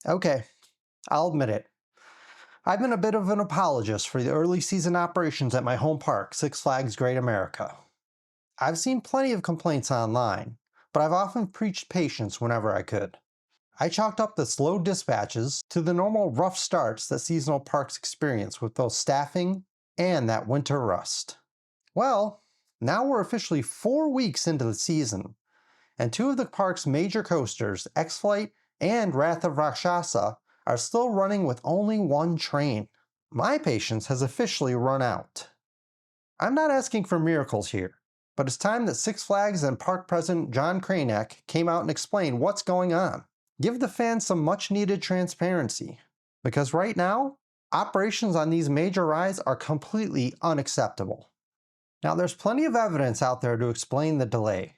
Okay, I'll admit it. I've been a bit of an apologist for the early season operations at my home park, Six Flags Great America. I've seen plenty of complaints online, but I've often preached patience whenever I could. I chalked up the slow dispatches to the normal rough starts that seasonal parks experience with both staffing and that winter rust. Well, now we're officially 4 weeks into the season, and two of the park's major coasters, X-Flight and Wrath of Rakshasa, are still running with only one train. My patience has officially run out. I'm not asking for miracles here, but it's time that Six Flags and Park President John Reiley came out and explained what's going on. Give the fans some much needed transparency, because right now, operations on these major rides are completely unacceptable. Now there's plenty of evidence out there to explain the delay.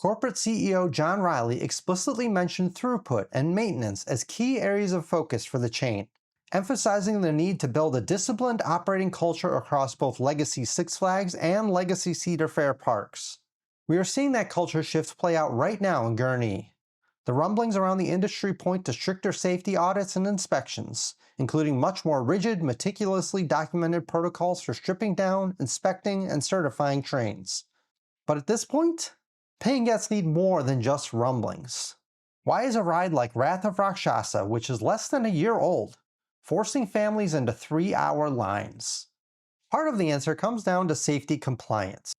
Corporate CEO John Reiley explicitly mentioned throughput and maintenance as key areas of focus for the chain, emphasizing the need to build a disciplined operating culture across both legacy Six Flags and legacy Cedar Fair parks. We are seeing that culture shift play out right now in Gurnee. The rumblings around the industry point to stricter safety audits and inspections, including much more rigid, meticulously documented protocols for stripping down, inspecting, and certifying trains. But at this point, paying gets need more than just rumblings. Why is a ride like Wrath of Rakshasa, which is less than a year old, forcing families into 3-hour lines? Part of the answer comes down to safety compliance.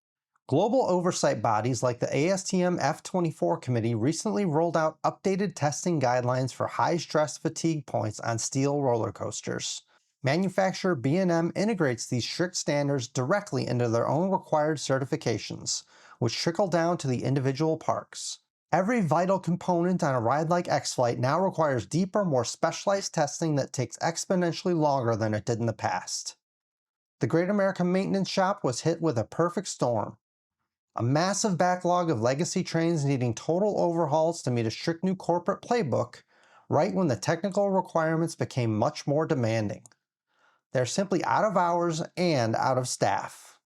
Global oversight bodies like the ASTM F24 committee recently rolled out updated testing guidelines for high-stress fatigue points on steel roller coasters. Manufacturer B&M integrates these strict standards directly into their own required certifications, which trickle down to the individual parks. Every vital component on a ride like X-Flight now requires deeper, more specialized testing that takes exponentially longer than it did in the past. The Great American Maintenance Shop was hit with a perfect storm. A massive backlog of legacy trains needing total overhauls to meet a strict new corporate playbook, right when the technical requirements became much more demanding. They're simply out of hours and out of staff.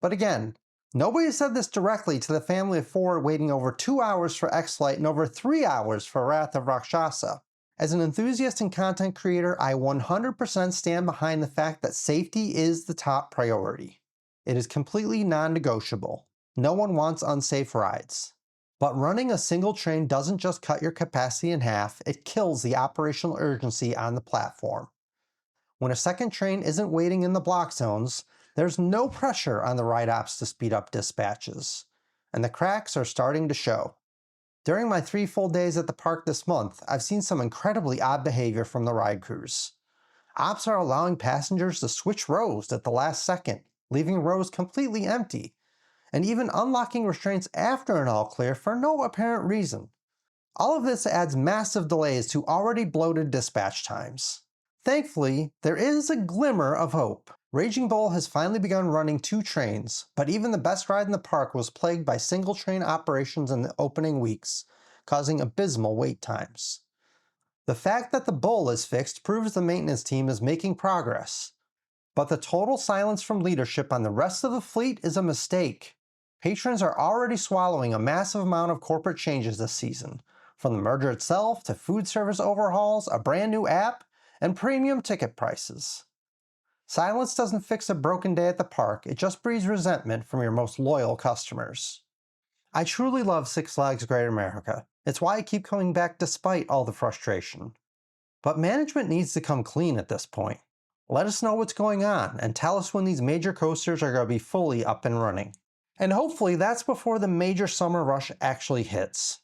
But again, nobody said this directly to the family of four waiting over 2 hours for X-Flight and over 3 hours for Wrath of Rakshasa. As an enthusiast and content creator, I 100% stand behind the fact that safety is the top priority. It is completely non-negotiable. No one wants unsafe rides. But running a single train doesn't just cut your capacity in half, it kills the operational urgency on the platform. When a second train isn't waiting in the block zones, there's no pressure on the ride ops to speed up dispatches, and the cracks are starting to show. During my 3 full days at the park this month, I've seen some incredibly odd behavior from the ride crews. Ops are allowing passengers to switch rows at the last second, leaving rows completely empty, and even unlocking restraints after an all clear for no apparent reason. All of this adds massive delays to already bloated dispatch times. Thankfully, there is a glimmer of hope. Raging Bull has finally begun running 2 trains, but even the best ride in the park was plagued by single train operations in the opening weeks, causing abysmal wait times. The fact that the Bull is fixed proves the maintenance team is making progress, but the total silence from leadership on the rest of the fleet is a mistake. Patrons are already swallowing a massive amount of corporate changes this season, from the merger itself to food service overhauls, a brand new app, and premium ticket prices. Silence doesn't fix a broken day at the park, it just breeds resentment from your most loyal customers. I truly love Six Flags Great America. It's why I keep coming back despite all the frustration. But management needs to come clean at this point. Let us know what's going on and tell us when these major coasters are going to be fully up and running. And hopefully that's before the major summer rush actually hits.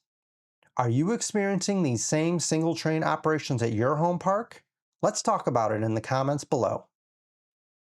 Are you experiencing these same single train operations at your home park? Let's talk about it in the comments below.